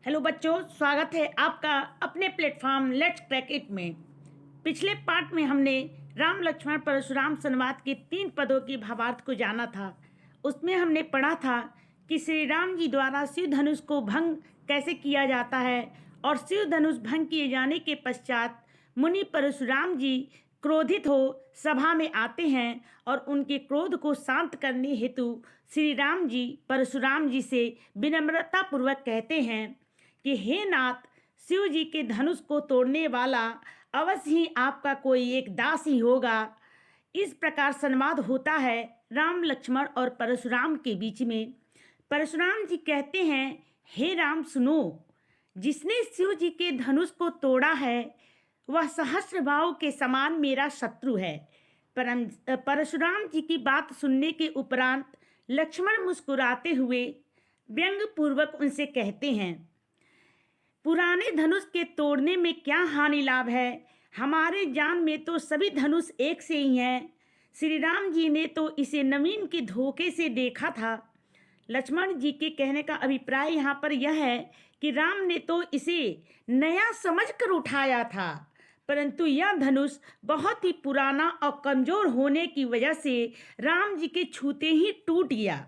Hello बच्चों, स्वागत है आपका अपने प्लेटफॉर्म लेट्स क्रैक इट में। पिछले पार्ट में हमने राम लक्ष्मण परशुराम संवाद के 3 पदों की भावार्थ को जाना था। उसमें हमने पढ़ा था कि श्री राम जी द्वारा शिव धनुष को भंग कैसे किया जाता है और शिव धनुष भंग किए जाने के पश्चात मुनि परशुराम जी क्रोधित हो सभा में आते हैं और उनके क्रोध को शांत करने हेतु श्री राम जी परशुराम जी से विनम्रता पूर्वक कहते हैं कि हे नाथ, शिव जी के धनुष को तोड़ने वाला अवश्य ही आपका कोई एक दास ही होगा। इस प्रकार संवाद होता है राम लक्ष्मण और परशुराम के बीच में। परशुराम जी कहते हैं, हे राम सुनो, जिसने शिव जी के धनुष को तोड़ा है वह सहस्त्रभाव के समान मेरा शत्रु है। परशुराम जी की बात सुनने के उपरांत लक्ष्मण मुस्कुराते हुए व्यंग पूर्वक उनसे कहते हैं, पुराने धनुष के तोड़ने में क्या हानि लाभ है? हमारे जान में तो सभी धनुष एक से ही हैं। श्री राम जी ने तो इसे नवीन के धोखे से देखा था। लक्ष्मण जी के कहने का अभिप्राय यहाँ पर यह है कि राम ने तो इसे नया समझकर उठाया था, परंतु यह धनुष बहुत ही पुराना और कमजोर होने की वजह से राम जी के छूते ही टूट गया।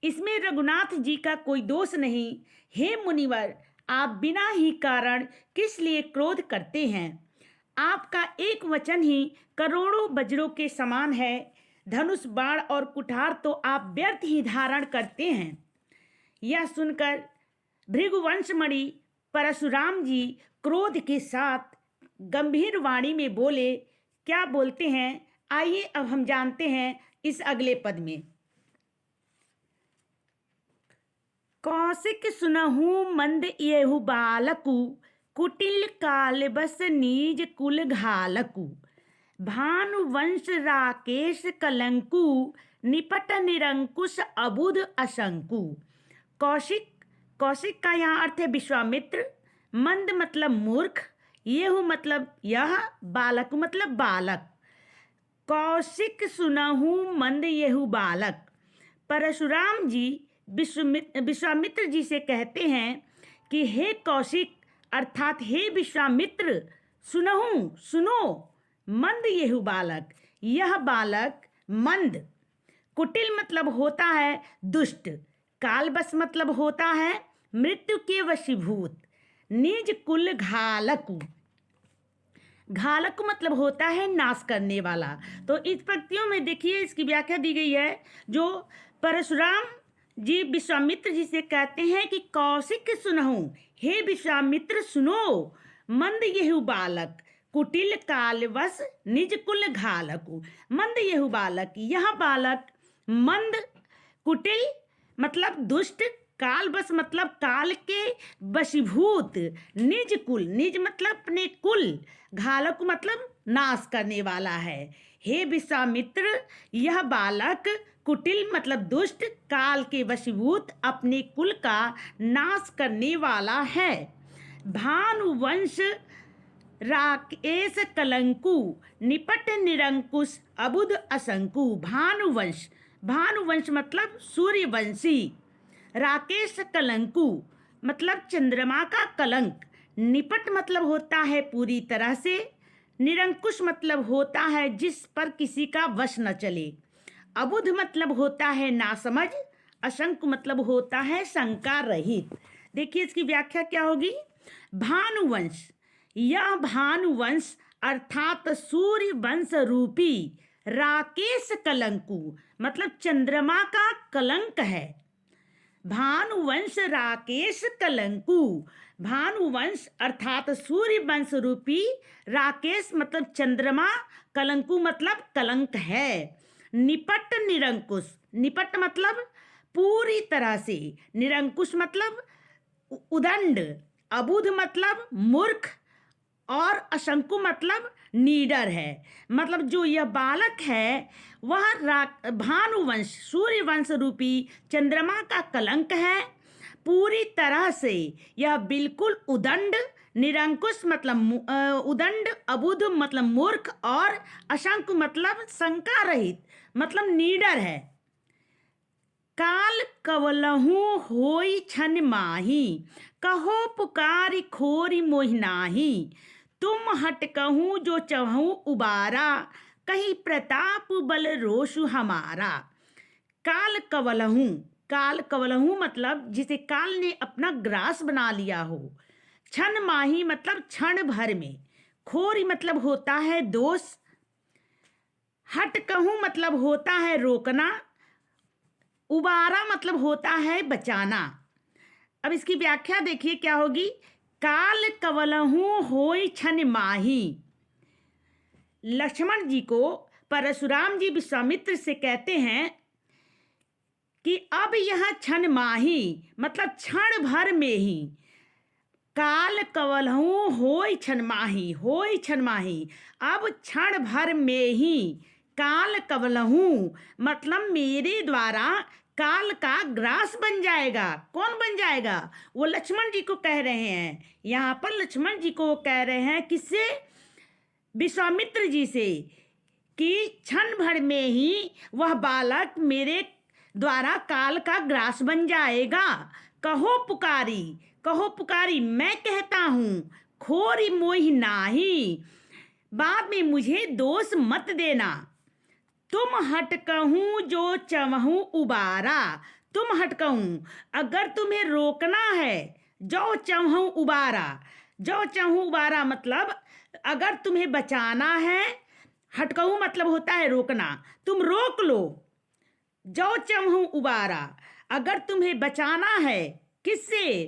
इसमें रघुनाथ जी का कोई दोष नहीं। हे मुनिवर, आप बिना ही कारण किस लिए क्रोध करते हैं? आपका एक वचन ही करोड़ों वज्रों के समान है। धनुष, बाण और कुठार तो आप व्यर्थ ही धारण करते हैं। यह सुनकर भृगुवंशमणि परशुराम जी क्रोध के साथ गंभीर वाणी में बोले। क्या बोलते हैं, आइए अब हम जानते हैं इस अगले पद में। कौशिक सुनहु मंद येहु बालकु, कुटिल काल बस नीज कुल घालकु। भानुवंश राकेश कलंकु, निपट निरंकुश अबुध असंकु। कौशिक, कौशिक का यहाँ अर्थ है विश्वामित्र। मंद मतलब मूर्ख, येहु मतलब यह, बालक मतलब बालक। कौशिक सुनहु मंद येहु बालक। परशुराम जी विश्वामित्र जी से कहते हैं कि हे कौशिक अर्थात हे विश्वामित्र, सुनहु सुनो, मंद येहु बालक, यह बालक मंद। कुटिल मतलब होता है दुष्ट। कालबस मतलब होता है मृत्यु के वशीभूत। निज कुल घालकु, घालक मतलब होता है नाश करने वाला। तो इस पंक्तियों में देखिए इसकी व्याख्या दी गई है, जो परशुराम जी विश्वामित्र जी से कहते हैं कि कौशिक सुनहु, हे विश्वामित्र सुनो, मंद येहु बालक, कुटिल कालवश निज कुल घालकु। मंद येहु बालक, यह बालक मंद, कुटिल मतलब दुष्ट, कालवश मतलब काल के वशीभूत, निज कुल, निज मतलब अपने कुल, घालक मतलब नाश करने वाला है। हे विश्वामित्र, यह बालक कुटिल मतलब दुष्ट, काल के वशीभूत, अपने कुल का नाश करने वाला है। भानुवंश राकेश कलंकु, निपट निरंकुश अबुध असंकु। भानुवंश, भानुवंश मतलब सूर्यवंशी। राकेश कलंकु मतलब चंद्रमा का कलंक। निपट मतलब होता है पूरी तरह से। निरंकुश मतलब होता है जिस पर किसी का वश न चले। अबुध मतलब होता है नासमझ। असंक मतलब होता है शंका रहित। देखिए इसकी व्याख्या क्या होगी। भानुवंश, यह भानुवंश अर्थात सूर्य वंश रूपी राकेश कलंकु मतलब चंद्रमा का कलंक है। भानुवंश राकेश कलंकु, भानुवंश अर्थात सूर्य वंश रूपी राकेश मतलब चंद्रमा, कलंकु मतलब कलंक है। निपट निरंकुश, निपट मतलब पूरी तरह से, निरंकुश मतलब उदंड, अबुध मतलब मूर्ख और अशंकु मतलब नीडर है। मतलब जो यह बालक है वह भानुवंश सूर्यवंश रूपी चंद्रमा का कलंक है। पूरी तरह से यह बिल्कुल उदंड, निरंकुश मतलब उदंड, अबुध मतलब मूर्ख और अशंक मतलब शंका रहित मतलब नीडर है। काल कवलहु होई छन माही, कहो पुकारी खोरी मोहिनाही, तुम हट कहूँ जो चहूँ उबारा, कही प्रताप बल रोषु हमारा। काल कवलहूँ, काल कवलहूँ मतलब जिसे काल ने अपना ग्रास बना लिया हो। क्षण माही मतलब क्षण भर में। खोरी मतलब होता है दोष। हट कहूँ मतलब होता है रोकना। उबारा मतलब होता है बचाना। अब इसकी व्याख्या देखिए क्या होगी। काल कवलहूँ होई क्षण माही। लक्ष्मण जी को परशुराम जी विश्वामित्र से कहते हैं कि अब यह क्षण माही मतलब क्षण भर में ही। काल कवलहूँ होई क्षण माही, होई क्षण माही, अब क्षण भर में ही। काल कवलहूँ मतलब मेरे द्वारा काल का ग्रास बन जाएगा। कौन बन जाएगा? वो लक्ष्मण जी को कह रहे हैं। यहाँ पर लक्ष्मण जी को कह रहे हैं किससे? विश्वामित्र जी से, कि क्षण भर में ही वह बालक मेरे द्वारा काल का ग्रास बन जाएगा। कहो पुकारी, कहो पुकारी, मैं कहता हूँ। खोरी मोहि नाही, बाद में मुझे दोष मत देना। तुम हट कहूँ जो चवहूँ उबारा, तुम हट कहूँ अगर तुम्हें रोकना है, जो चवहूँ उबारा। जो चवहूँ उबारा मतलब अगर तुम्हें बचाना है। हटकहूँ मतलब होता है रोकना, तुम रोक लो। जो चवहूँ उबारा, अगर तुम्हें बचाना है किससे?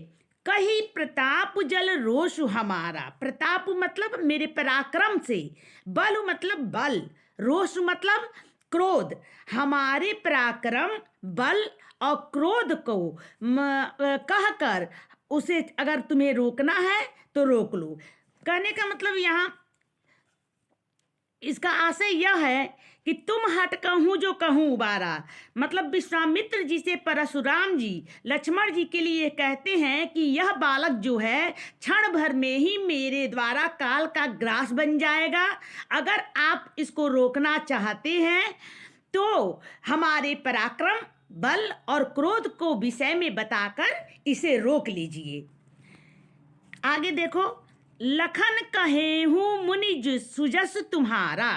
कही प्रताप जल रोष हमारा। प्रताप मतलब मेरे पराक्रम से। बल मतलब बल, रोष मतलब क्रोध। हमारे पराक्रम, बल और क्रोध को कहकर उसे अगर तुम्हें रोकना है तो रोक लो। कहने का मतलब यहाँ इसका आशय यह है कि तुम हट कहूँ जो कहूँ उबारा। मतलब विश्वामित्र जी से परशुराम जी लक्ष्मण जी के लिए कहते हैं कि यह बालक जो है क्षण भर में ही मेरे द्वारा काल का ग्रास बन जाएगा। अगर आप इसको रोकना चाहते हैं तो हमारे पराक्रम, बल और क्रोध को विषय में बताकर इसे रोक लीजिए। आगे देखो। लखन कहेहूँ मुनि सुजस तुम्हारा,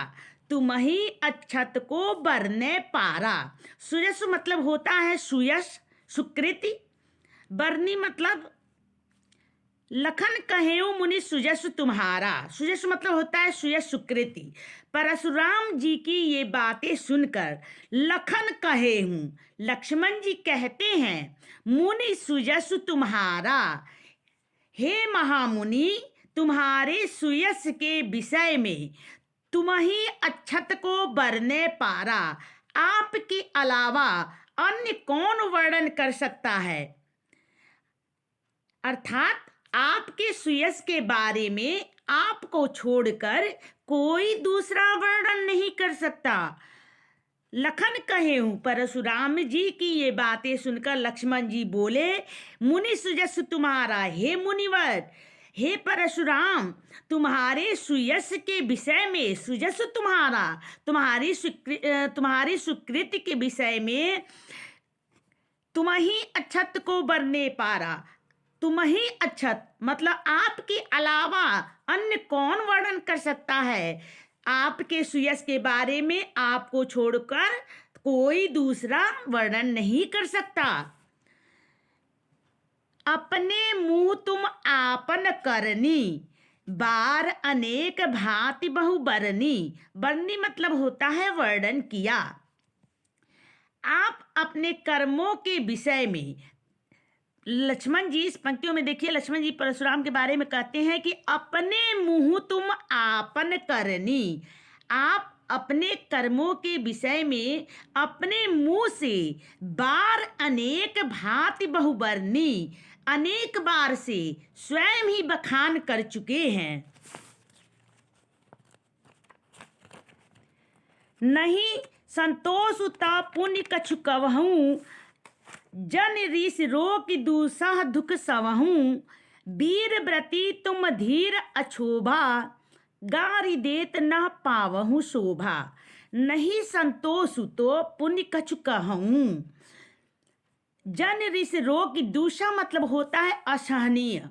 तुम ही अक्षत को बरने पारा। सुजस मतलब होता है सुयश, सुकृति। बरनी मतलब लखन कहेहूँ मुनि सुजस तुम्हारा। सुजस मतलब होता है सुयश, सुकृति। परशुराम जी की ये बातें सुनकर लखन कहेहूँ, लक्ष्मण जी कहते हैं, मुनि सुजस तुम्हारा, हे महामुनि, तुम्हारे सुयश के विषय में तुम ही अक्षत को बरने पारा। आपके अलावा अन्य कौन वर्णन कर सकता है? अर्थात आपके सुयश के बारे में आपको छोड़कर कोई दूसरा वर्णन नहीं कर सकता। लखन कहे हूँ। परशुराम जी की ये बातें सुनकर लक्ष्मण जी बोले, मुनि सुजस तुम्हारा, हे मुनिवर, हे परशुराम, तुम्हारे सुयश के विषय में, सुजस तुम्हारा, तुम्हारी सुकृति के विषय में तुम ही अक्षत को बरने पारा। तुम ही अक्षत मतलब आपके अलावा अन्य कौन वर्णन कर सकता है? आपके सुयश के बारे में आपको छोड़कर कोई दूसरा वर्णन नहीं कर सकता। अपने मुंह तुम आपन करनी, बार अनेक भांति बहु बरनी। बरनी मतलब होता है वर्णन किया। आप अपने कर्मों के विषय में, लक्ष्मण जी इस पंक्तियों में देखिए, लक्ष्मण जी परशुराम के बारे में कहते हैं कि अपने मुंह तुम आपन करनी। आप अपने कर्मों के विषय में अपने मुंह से बार अनेक भांति बहुबरनी, अनेक बार से स्वयं ही बखान कर चुके हैं। नहीं संतोष उता पुण्य कछु कवहूँ, जन ऋषि रोक दूसह दुख सवहूँ। वीर व्रती तुम धीर अछोभा, गारी देत न पावहूँ शोभा। नहीं संतोष तो पुण्य कछु कहूँ, जन ऋष रोग की दूसरा मतलब होता है असहनीय।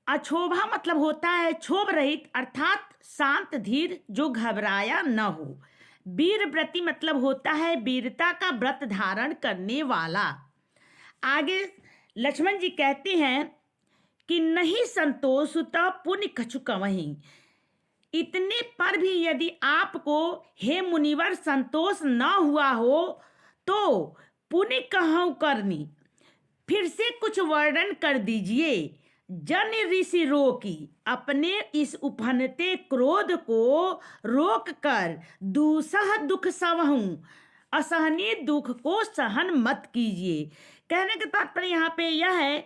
अक्षोभा मतलब होता है क्षोभ रहित अर्थात शांत धीर जो घबराया न हो। वीर व्रती मतलब होता है वीरता का व्रत धारण करने वाला। आगे लक्ष्मण जी कहते हैं कि नहीं संतोष त पुण्य कछु कवहीं। इतने पर भी यदि आपको हे मुनिवर संतोष न हुआ हो तो पुण्य कहूँ करनी। फिर से कुछ वर्णन कर दीजिए। जन ऋषि रोकी, अपने इस उफनते क्रोध को रोक कर दूसह दुख सहूं, असहनीय दुख को सहन मत कीजिए। कहने का तात्पर्य यहाँ पे यह है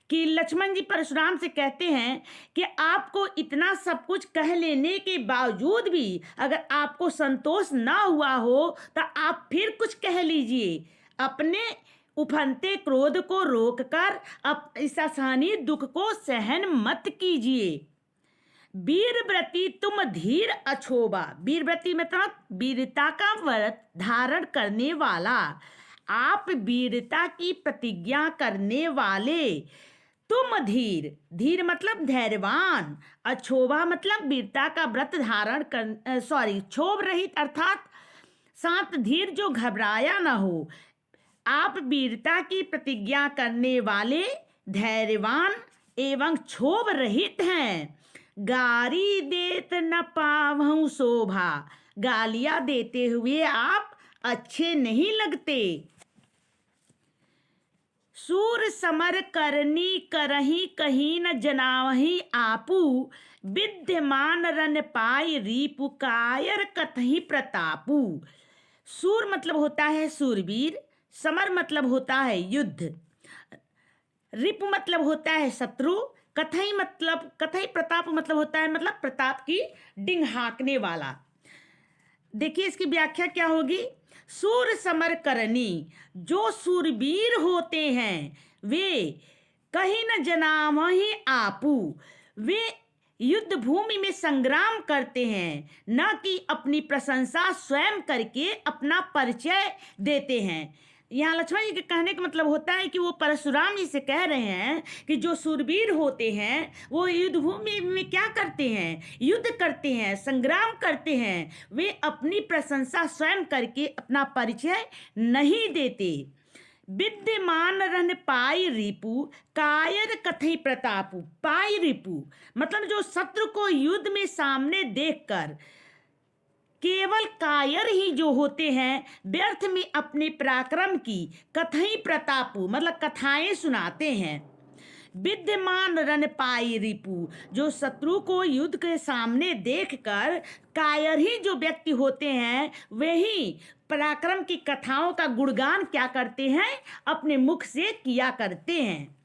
कि लक्ष्मण जी परशुराम से कहते हैं कि आपको इतना सब कुछ कह लेने के बावजूद भी अगर आपको संतोष ना हुआ हो तो आप फिर कुछ कह लीजिए। अपने उफनते क्रोध को रोककर अब इस असहनीय दुख को सहन मत कीजिए। वीरव्रती तुम धीर अछोबा। वीरव्रती मतलब वीरता का व्रत धारण करने वाला। आप वीरता की प्रतिज्ञा करने वाले। तुम धीर, धीर मतलब धैर्यवान। अक्षोभा मतलब वीरता का व्रत धारण कर क्षोभ रहित अर्थात शांत धीर जो घबराया न हो। आप वीरता की प्रतिज्ञा करने वाले, धैर्यवान एवं क्षोभ रहित हैं। गारी देत न पावहु शोभा। गालियां देते हुए आप अच्छे नहीं लगते। सूर समर करनी करही कहीं न जनावही आपू। विद्यमान रन पाई रीपु कायर कतही प्रतापू। सूर मतलब होता है सूरवीर। समर मतलब होता है युद्ध। रिपु मतलब होता है शत्रु। कथई प्रताप मतलब होता है मतलब प्रताप की डिंग हाँकने वाला। देखिए इसकी व्याख्या क्या होगी। सूर समर करनी, जो सूरवीर होते हैं वे कहीं न जनामहि आपू, वे युद्ध भूमि में संग्राम करते हैं, न कि अपनी प्रशंसा स्वयं करके अपना परिचय देते हैं। यहाँ लक्ष्मण जी के कहने का मतलब होता है कि वो परशुराम जी से कह रहे हैं कि जो सूरवीर होते हैं वो युद्ध भूमि में क्या करते हैं, युद्ध करते हैं, संग्राम करते हैं। वे अपनी प्रशंसा स्वयं करके अपना परिचय नहीं देते। विद्यमान रन पाई रिपु कायर कथई प्रतापु। पाई रिपु मतलब जो शत्रु को युद्ध में सामने देखकर केवल कायर ही जो होते हैं व्यर्थ में अपने पराक्रम की कथई प्रतापु मतलब कथाएं सुनाते हैं। विद्यमान रन पाई रिपु, जो शत्रु को युद्ध के सामने देखकर कायर ही जो व्यक्ति होते हैं वही पराक्रम की कथाओं का गुणगान क्या करते हैं, अपने मुख से किया करते हैं।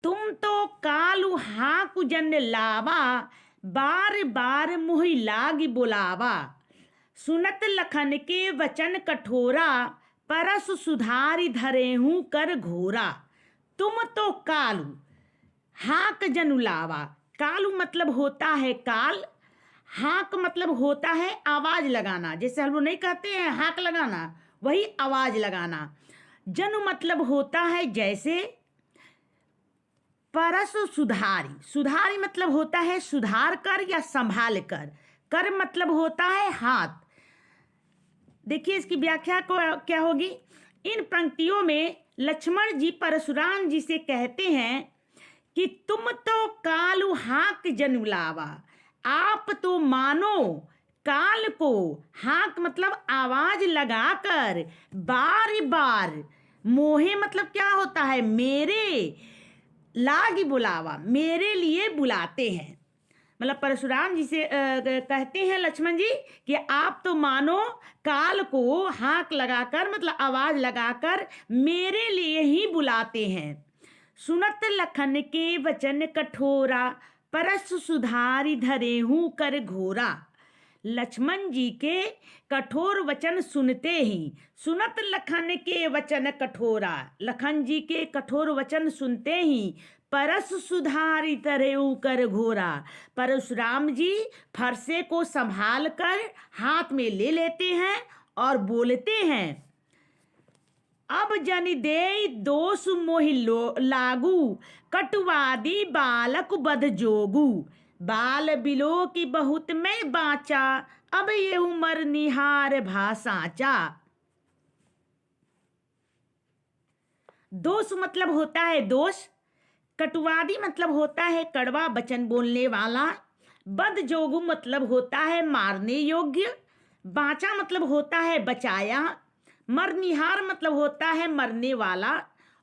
तुम तो कालु हाकु जन लावा, बार बार मुहि लागी बुलावा। सुनत लखन के वचन कठोरा, परस सुधारी धरेहूं कर घोरा। तुम तो कालू, हाक जनुलावा। कालू मतलब होता है काल। हाक मतलब होता है आवाज लगाना। जैसे हम लोग नहीं कहते हैं हाक लगाना, वही आवाज लगाना। जनु मतलब होता है जैसे। परस सुधारी, सुधारी मतलब होता है सुधार कर या संभाल कर। कर मतलब होता है हाथ। देखिए इसकी व्याख्या को क्या होगी। इन पंक्तियों में लक्ष्मण जी परशुराम जी से कहते हैं कि तुम तो कालु हाक जनुलावा, आप तो मानो काल को हाक मतलब आवाज लगाकर बार बार, मोहे मतलब क्या होता है मेरे, लागी बुलावा मेरे लिए बुलाते हैं। मतलब परशुराम जी से कहते हैं लक्ष्मण जी कि आप तो मानो काल को हाक लगाकर मतलब आवाज लगाकर मेरे लिए ही बुलाते हैं। सुनत लखन के वचन कठोरा, परस सुधारी धरेहूं कर घोरा। लक्ष्मण जी के कठोर वचन सुनते ही, सुनत लखन के वचन कठोरा, लखन जी के कठोर वचन सुनते ही परस सुधारी तरह कर घोरा, परशुराम जी फरसे को संभाल कर हाथ में ले लेते हैं और बोलते हैं। अब जन दे दोष मोहि लागू, कटुवादी बालक बध जोगू। बाल बिलो की बहुत मैं बाचा, अब ये उमर निहार भासाचा। दोष मतलब होता है दोष, कटुवादी मतलब होता है कड़वा वचन बोलने वाला, बद जोगु मतलब होता है मारने योग्य, बाचा मतलब होता है बचाया, मरनिहार मतलब होता है मरने वाला,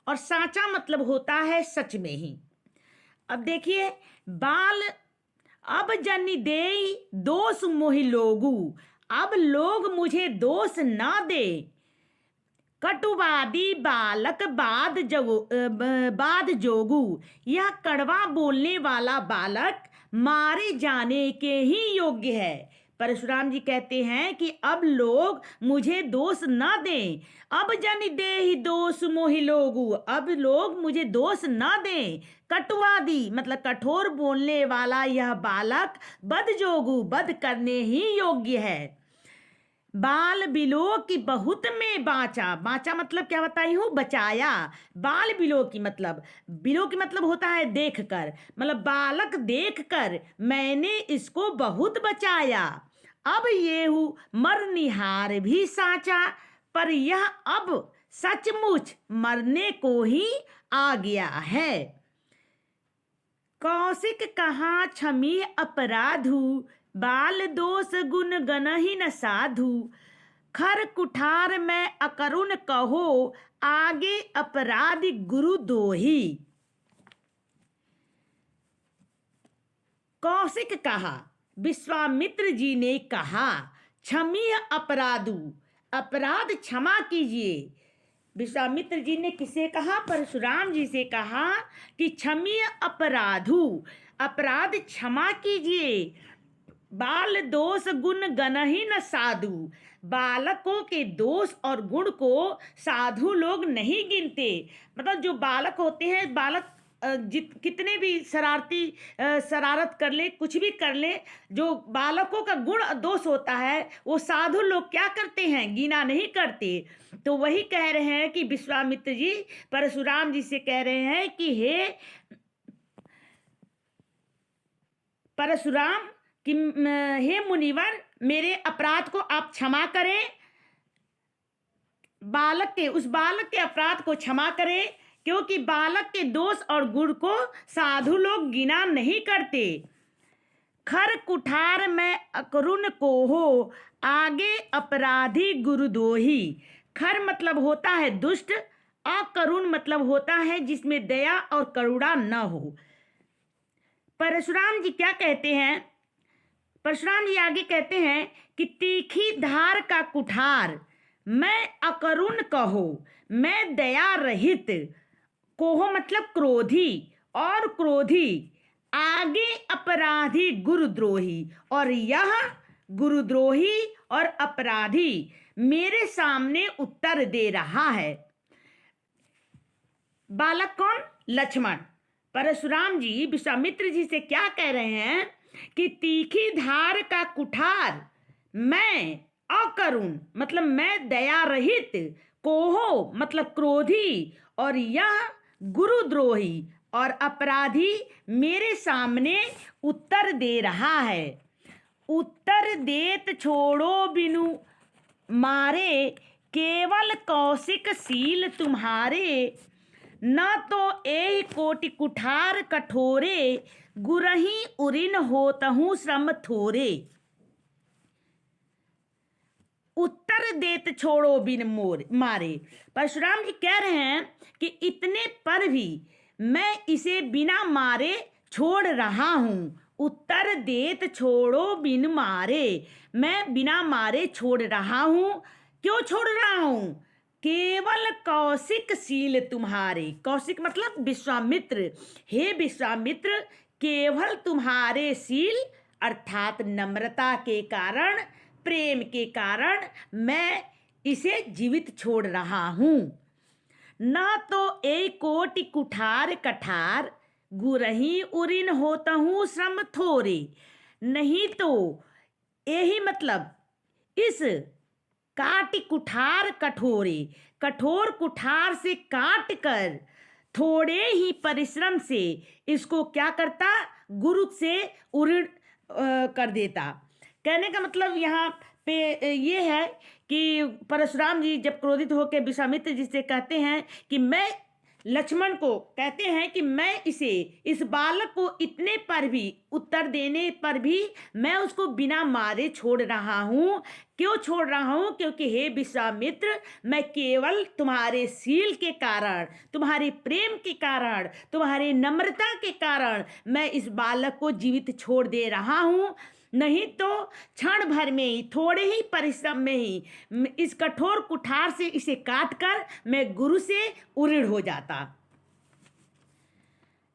और साचा मतलब होता है सच में ही। अब देखिए, बाल अब जन देई दोष मोहि लोगू, अब लोग मुझे दोष ना दे। कटुवादी बालक बाद जोगू, यह कड़वा बोलने वाला बालक मारे जाने के ही योग्य है। परशुराम जी कहते हैं कि अब लोग मुझे दोष ना दें। अब जन दे ही दोष मोहि लोगू, अब लोग मुझे दोष ना दें। कटुवादी मतलब कठोर बोलने वाला यह बालक बदजोगू, बद करने ही योग्य है। बाल बिलो की बहुत में बाचा, बाचा मतलब क्या बताई हूँ, बचाया। बाल बिलो की मतलब, बिलो की मतलब होता है देख कर, मतलब बालक देख कर मैंने इसको बहुत बचाया। अब ये हूँ मरनिहार भी साचा, पर यह अब सचमुच मरने को ही आ गया है। कौशिक कहा क्षमी अपराधु, बाल दोष गुण गनहि न साधु। खर कुठार में अकरुण कहो, आगे अपराधी गुरु दोही। कौशिक कहा, विश्वामित्र जी ने कहा, क्षमी अपराधु, अपराध क्षमा कीजिए। विश्वामित्र जी ने किसे कहा, परशुराम जी से कहा कि क्षमी अपराधु, अपराध क्षमा कीजिए। बाल दोष गुण गनहि न साधु, बालकों के दोष और गुण को साधु लोग नहीं गिनते। मतलब जो बालक होते हैं, बालक कितने भी शरारत कर ले, कुछ भी कर ले, जो बालकों का गुण दोष होता है वो साधु लोग क्या करते हैं, गिना नहीं करते। तो वही कह रहे हैं कि विश्वामित्र जी परशुराम जी से कह रहे हैं कि हे परशुराम, कि हे मुनिवर, मेरे अपराध को आप क्षमा करें, उस बालक के अपराध को क्षमा करें, क्योंकि बालक के दोष और गुण को साधु लोग गिना नहीं करते। खर कुठार में अकरुण को हो, आगे अपराधी गुरुदोही। खर मतलब होता है दुष्ट, अकरुण मतलब होता है जिसमें दया और करुणा न हो। परशुराम जी क्या कहते हैं, परशुराम जी आगे कहते हैं कि तीखी धार का कुठार, मैं अकरुण कहो, मैं दया रहित, कोहो मतलब क्रोधी, और क्रोधी, आगे अपराधी गुरुद्रोही, और यह गुरुद्रोही और अपराधी मेरे सामने उत्तर दे रहा है। बालक कौन, लक्ष्मण। परशुराम जी विश्वामित्र जी से क्या कह रहे हैं कि तीखी धार का कुठार, मैं अकरुण मतलब मैं दया रहित, कोहो मतलब क्रोधी, और यह गुरुद्रोही और अपराधी मेरे सामने उत्तर दे रहा है। उत्तर देत छोड़ो बिनु मारे, केवल कौशिक सील तुम्हारे। न तो ए कोटि कुठार कठोरे, गुरही उरिन होतहु श्रम थोरे। उत्तर देत छोड़ो बिन मारे, परशुराम जी कह रहे हैं कि इतने पर भी मैं इसे बिना मारे छोड़ रहा हूँ। उत्तर देत छोड़ो बिन मारे, मैं बिना मारे छोड़ रहा हूँ। क्यों छोड़ रहा हूँ, केवल कौशिक सील तुम्हारे। कौशिक मतलब विश्वामित्र, हे विश्वामित्र, केवल तुम्हारे सील अर्थात नम्रता के कारण, प्रेम के कारण मैं इसे जीवित छोड़ रहा हूँ। न तो एक कोटि कुठार कठार, गुरही उरिन होतहु श्रम थोरे। नहीं तो यही मतलब इस काट कुठार कठोरे, कठोर कुठार से काट कर थोड़े ही परिश्रम से इसको क्या करता, गुरु से उड़ कर देता। कहने का मतलब यहाँ पे ये है कि परशुराम जी जब क्रोधित होकर विश्वामित्र जी से कहते हैं कि मैं, लक्ष्मण को कहते हैं कि मैं इस बालक को इतने पर भी, उत्तर देने पर भी मैं उसको बिना मारे छोड़ रहा हूँ। क्यों छोड़ रहा हूँ? क्योंकि हे विश्वामित्र, मैं केवल तुम्हारे शील के कारण, तुम्हारे प्रेम के कारण, तुम्हारे नम्रता के कारण मैं इस बालक को जीवित छोड़ दे रहा हूँ। नहीं तो क्षण भर में ही, थोड़े ही परिश्रम में ही इस कठोर कुठार से इसे काट कर मैं गुरु से उऋण हो जाता।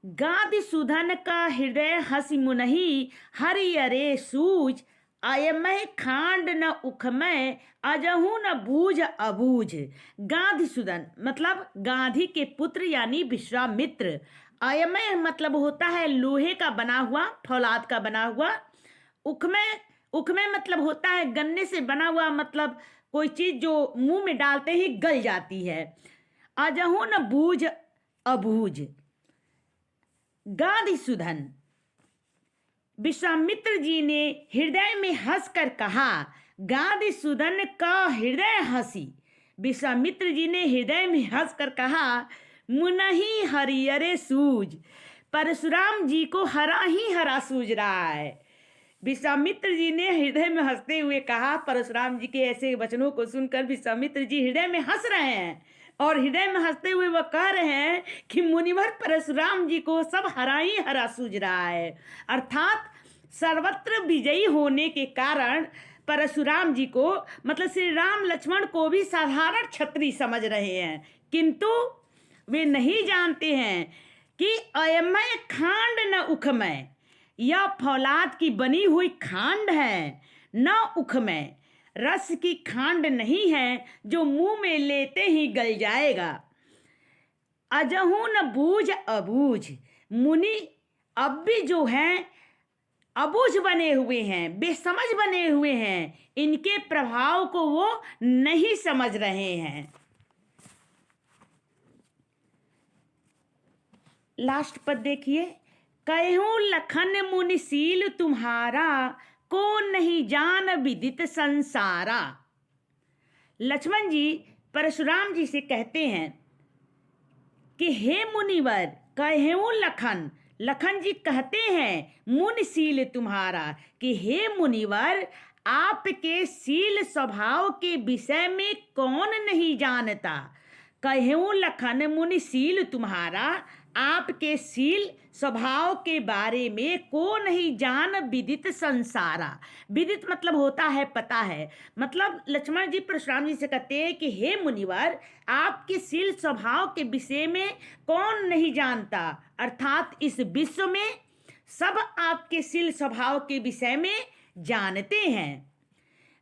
गादि सुधन का हृदय हसी मुनहि, हरियरे सूझ, अयमय खांड न उखमय, अजहू न बूझ अबूझ। गांधी सुदन मतलब गांधी के पुत्र यानी विश्वामित्र। अयमय मतलब होता है लोहे का बना हुआ, फौलाद का बना हुआ। उखमय, उखमय मतलब होता है गन्ने से बना हुआ, मतलब कोई चीज जो मुंह में डालते ही गल जाती है। अजहू न बूझ अबूझ। गांधी सुधन, विश्वामित्र जी ने हृदय में हंसकर कहा। गांधी सुधन का हृदय हंसी, विश्वामित्र जी ने हृदय में हंसकर कहा, मुनहि हरियरे सूझ। परशुराम जी को हरा ही हरा सूझ रहा है। विश्वामित्र जी ने हृदय में हंसते हुए कहा। परशुराम जी के ऐसे वचनों को सुनकर विश्वामित्र जी हृदय में हंस रहे हैं और हृदय में हंसते हुए वह कह रहे हैं कि मुनिवर परशुराम जी को सब हरा ही हरा सूझ रहा है। अर्थात सर्वत्र विजयी होने के कारण परशुराम जी को, मतलब श्री राम लक्ष्मण को भी साधारण क्षत्रिय समझ रहे हैं, किंतु वे नहीं जानते हैं कि अयमय खांड न उखमय, यह फौलाद की बनी हुई खांड है, न उखमय, रस की खांड नहीं है जो मुंह में लेते ही गल जाएगा। अजहू न बूझ अबूझ, मुनि अब भी जो हैं अबूझ बने हुए हैं, बेसमझ बने हुए हैं, इनके प्रभाव को वो नहीं समझ रहे हैं। लास्ट पद देखिए। कहूँ लखन मुनिशील तुम्हारा, को नहीं जान विदित संसारा। लक्ष्मण जी परशुराम जी से कहते हैं कि हे मुनिवर, कहूँ लखन, लखन जी कहते हैं मुनिशील तुम्हारा कि हे मुनिवर, आपके शील स्वभाव के विषय में कौन नहीं जानता। कहूँ लखन मुनिशील तुम्हारा, आपके शील स्वभाव के बारे में को नहीं जान विदित संसारा। विदित मतलब होता है पता है, मतलब लक्ष्मण जी परशुराम जी से कहते हैं कि हे मुनिवर, आपके शील स्वभाव के विषय में कौन नहीं जानता। अर्थात इस विश्व में सब आपके शील स्वभाव के विषय में जानते हैं।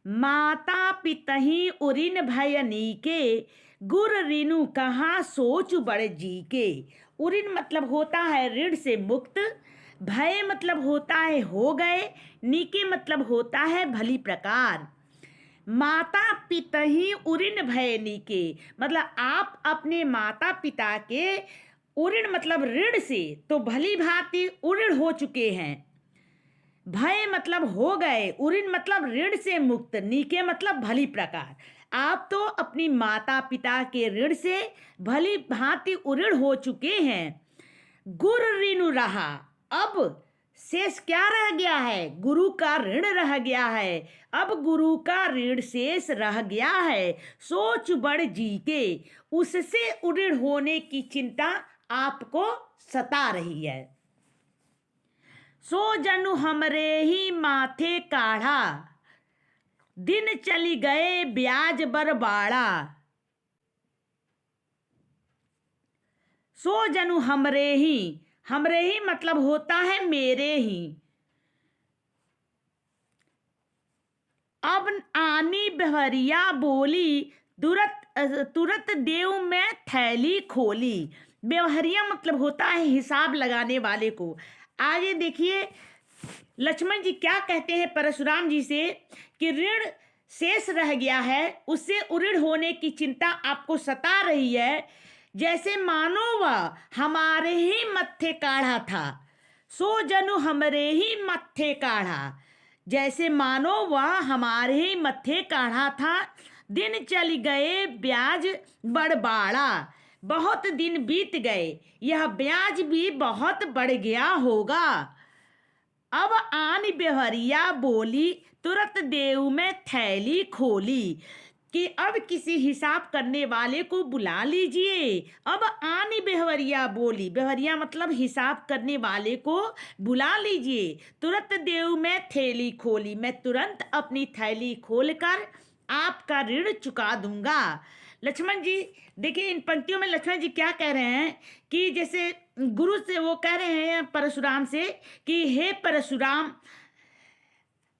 माता पितहि उरिन भय नीके, गुर ऋनु कहाँ सोच बड़ जी के। उरिन मतलब होता है ऋण से मुक्त, भय मतलब होता है हो गए, नीके मतलब होता है भली प्रकार। माता पितहि उरिन भय नीके मतलब आप अपने माता पिता के उऋण मतलब ऋण से तो भली भांति उऋण हो चुके हैं। भय मतलब हो गए, उऋण मतलब ऋण से मुक्त, नीके मतलब भली प्रकार। आप तो अपनी माता पिता के ऋण से भली भांति उऋण हो चुके हैं। गुर ऋण रहा, अब शेष क्या रह गया है? गुरु का ऋण रह गया है। अब गुरु का ऋण शेष रह गया है। सोच बड़ जी के, उससे उऋण होने की चिंता आपको सता रही है। सो जनु हमरे ही माथे काढ़ा, दिन चली गए ब्याज बरबाड़ा। सो जनु हमरे ही, हमरे ही मतलब होता है मेरे ही। अब आनी बहरिया बोली, तुरत देव में थैली खोली। व्यवहारिया मतलब होता है हिसाब लगाने वाले को। आगे देखिए लक्ष्मण जी क्या कहते हैं परशुराम जी से कि ऋण शेष रह गया है उससे उऋण होने की चिंता आपको सता रही है, जैसे मानो वह हमारे ही मत्थे काढ़ा था, सो जनु हमरे ही मत्थे काढ़ा। जैसे मानो वह हमारे ही मत्थे काढ़ा था, दिन चल गए ब्याज बढ़ बहुत दिन बीत गए, यह ब्याज भी बहुत बढ़ गया होगा। अब आन बेहरिया बोली, तुरंत देव में थैली खोली, कि अब किसी हिसाब करने वाले को बुला लीजिए। अब आनी बेहवरिया बोली, बेहवरिया मतलब हिसाब करने वाले को बुला लीजिए। तुरंत देव में थैली खोली, मैं तुरंत अपनी थैली खोलकर आपका ऋण चुका दूंगा। लक्ष्मण जी देखिए, इन पंक्तियों में लक्ष्मण जी क्या कह रहे हैं कि जैसे गुरु से वो कह रहे हैं परशुराम से कि हे परशुराम,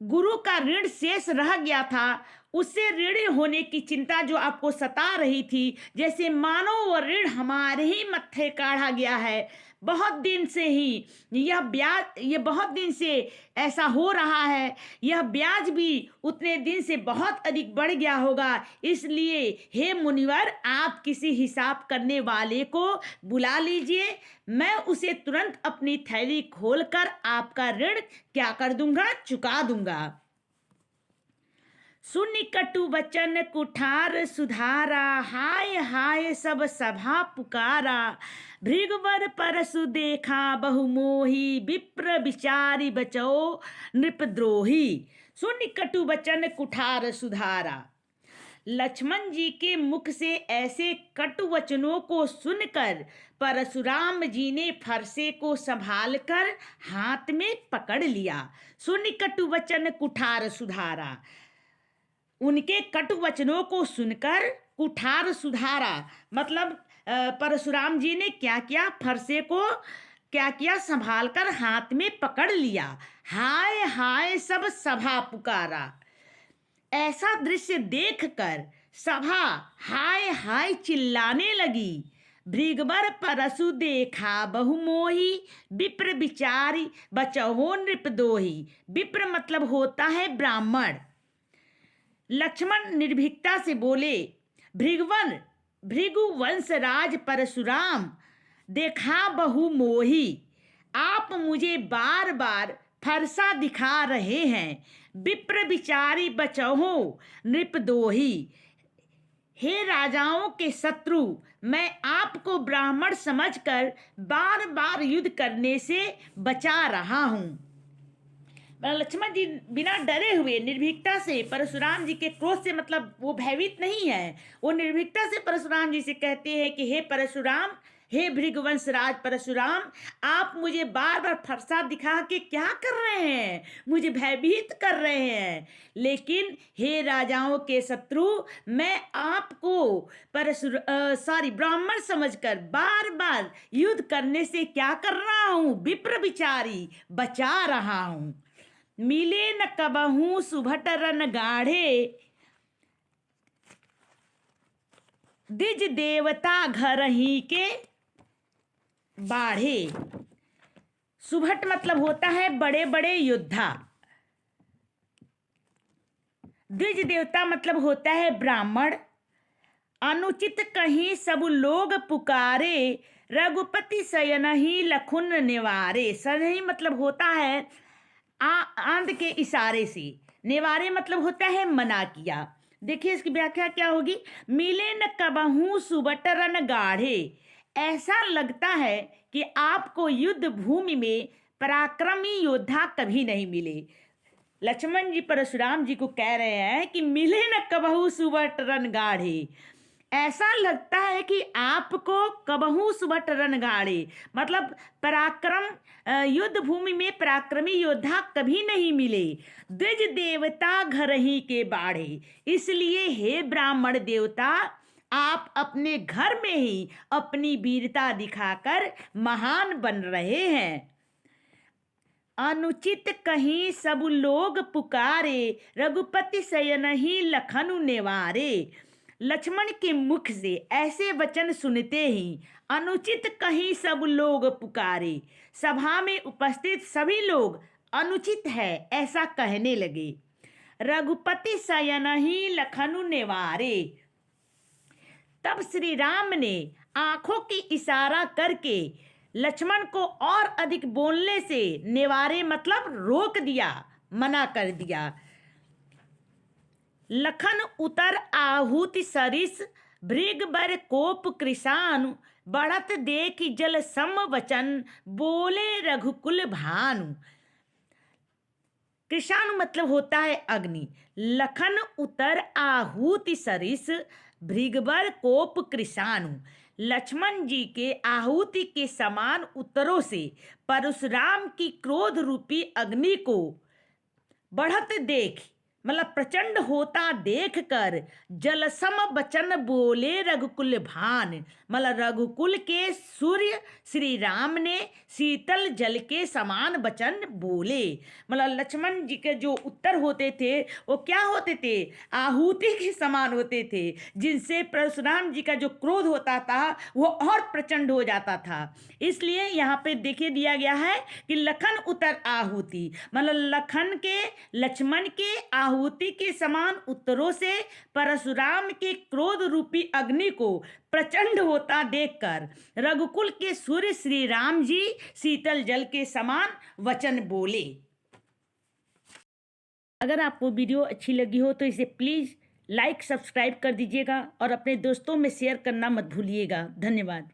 गुरु का ऋण शेष रह गया था, उससे ऋणी होने की चिंता जो आपको सता रही थी, जैसे मानो वो ऋण हमारे ही मत्थे काढ़ा गया है। बहुत दिन से ही ये बहुत दिन से ऐसा हो रहा है, यह ब्याज भी उतने दिन से बहुत अधिक बढ़ गया होगा। इसलिए हे मुनिवर, आप किसी हिसाब करने वाले को बुला लीजिए, मैं उसे तुरंत अपनी थैली खोलकर आपका ऋण क्या कर दूंगा, चुका दूंगा। सुनि कटु वचन कुठार सुधारा, हाय हाय सब सभा पुकारा। भृगवर परसु देखा बहुमोही, विप्र विचारी बचो नृपद्रोही। सुनि कटु वचन कुठार सुधारा। लक्ष्मण जी के मुख से ऐसे कटु वचनों को सुनकर परशुराम जी ने फरसे को संभाल कर हाथ में पकड़ लिया। सुनि कटु वचन कुठार सुधारा, उनके कटु वचनों को सुनकर कुठार सुधारा, मतलब परशुराम जी ने क्या किया, फरसे को क्या किया, संभाल कर हाथ में पकड़ लिया। हाय हाय सब सभा पुकारा। ऐसा दृश्य देखकर सभा हाय हाय चिल्लाने लगी। भृगवर परसु देखा बहुमोही, विप्र विचारी बचहो नृपदोही। विप्र मतलब होता है ब्राह्मण। लक्ष्मण निर्भीकता से बोले, भृगवन भृगु वंशराज परशुराम, देखा बहु मोही, आप मुझे बार बार फरसा दिखा रहे हैं। विप्र विचारी बचहो नृपदोही, हे राजाओं के शत्रु, मैं आपको ब्राह्मण समझकर बार बार युद्ध करने से बचा रहा हूँ। लक्ष्मण जी बिना डरे हुए निर्भीकता से परशुराम जी के क्रोध से, मतलब वो भयभीत नहीं है, वो निर्भीकता से परशुराम जी से कहते हैं कि हे परशुराम, हे भृगवंश राज परशुराम, आप मुझे बार बार फरसा दिखा के क्या कर रहे हैं, मुझे भयभीत कर रहे हैं। लेकिन हे राजाओं के शत्रु, मैं आपको ब्राह्मण समझकर बार बार युद्ध करने से क्या कर रहा हूँ, विप्र विचारी बचा रहा हूँ। मिले न कबहू सुभट रन गाढ़े, दिज देवता घर ही के बाढ़े। सुभट मतलब होता है बड़े बड़े योद्धा, द्विज देवता मतलब होता है ब्राह्मण। अनुचित कहीं सब लोग पुकारे, रघुपति शयन ही लखुन निवारे। सनही मतलब होता है आंध के इशारे से, निवारे मतलब होता है मना किया। देखिए इसकी व्याख्या क्या होगी। मिले न कबहू सुबट रन गाढ़े, ऐसा लगता है कि आपको युद्ध भूमि में पराक्रमी योद्धा कभी नहीं मिले। लक्ष्मण जी परशुराम जी को कह रहे हैं कि मिले न कबहू सुबट रन गाढ़े, ऐसा लगता है कि आपको कबहू सुबट रन गाढ़े मतलब पराक्रम, युद्ध भूमि में पराक्रमी योद्धा कभी नहीं मिले। द्विज देवता घर ही के बाढ़े, इसलिए हे ब्राह्मण देवता, आप अपने घर में ही अपनी वीरता दिखाकर महान बन रहे हैं। अनुचित कहीं सब लोग पुकारे, रघुपति शयन ही लखनु निवारे। लक्ष्मण के मुख से ऐसे वचन सुनते ही अनुचित कहीं सब लोग पुकारे, सभा में उपस्थित सभी लोग अनुचित है ऐसा कहने लगे। रघुपति शयनहि लखनु नेवारे। तब श्री राम ने आंखों की इशारा करके लक्ष्मण को और अधिक बोलने से नेवारे मतलब रोक दिया, मना कर दिया। लखन उतर आहुति सरिस भृग बर कोप कृषानु। बढ़त देख जल सम वचन बोले रघुकुल भानु। कृषाणु मतलब होता है अग्नि। लखन उतर आहुति सरिस भृगबर कोप कृषाणु। लक्ष्मण जी के आहुति के समान उत्तरों से परशुराम की क्रोध रूपी अग्नि को बढ़त देख मतलब प्रचंड होता देख कर जलसम वचन बोले रघुकुल भान। मतलब रघुकुल के सूर्य श्री राम ने शीतल जल के समान वचन बोले। मतलब लक्ष्मण जी के जो उत्तर होते थे वो क्या होते थे, आहुति के समान होते थे, जिनसे परशुराम जी का जो क्रोध होता था वो और प्रचंड हो जाता था। इसलिए यहाँ पे देखिए दिया गया है कि लखन उतर आहुति, मतलब लखन के लक्ष्मण के आहुति के समान उत्तरों से परशुराम के क्रोध रूपी अग्नि को प्रचंड होता देखकर रघुकुल के सूर्य श्री राम जी शीतल जल के समान वचन बोले। अगर आपको वीडियो अच्छी लगी हो तो इसे प्लीज लाइक सब्सक्राइब कर दीजिएगा और अपने दोस्तों में शेयर करना मत भूलिएगा। धन्यवाद।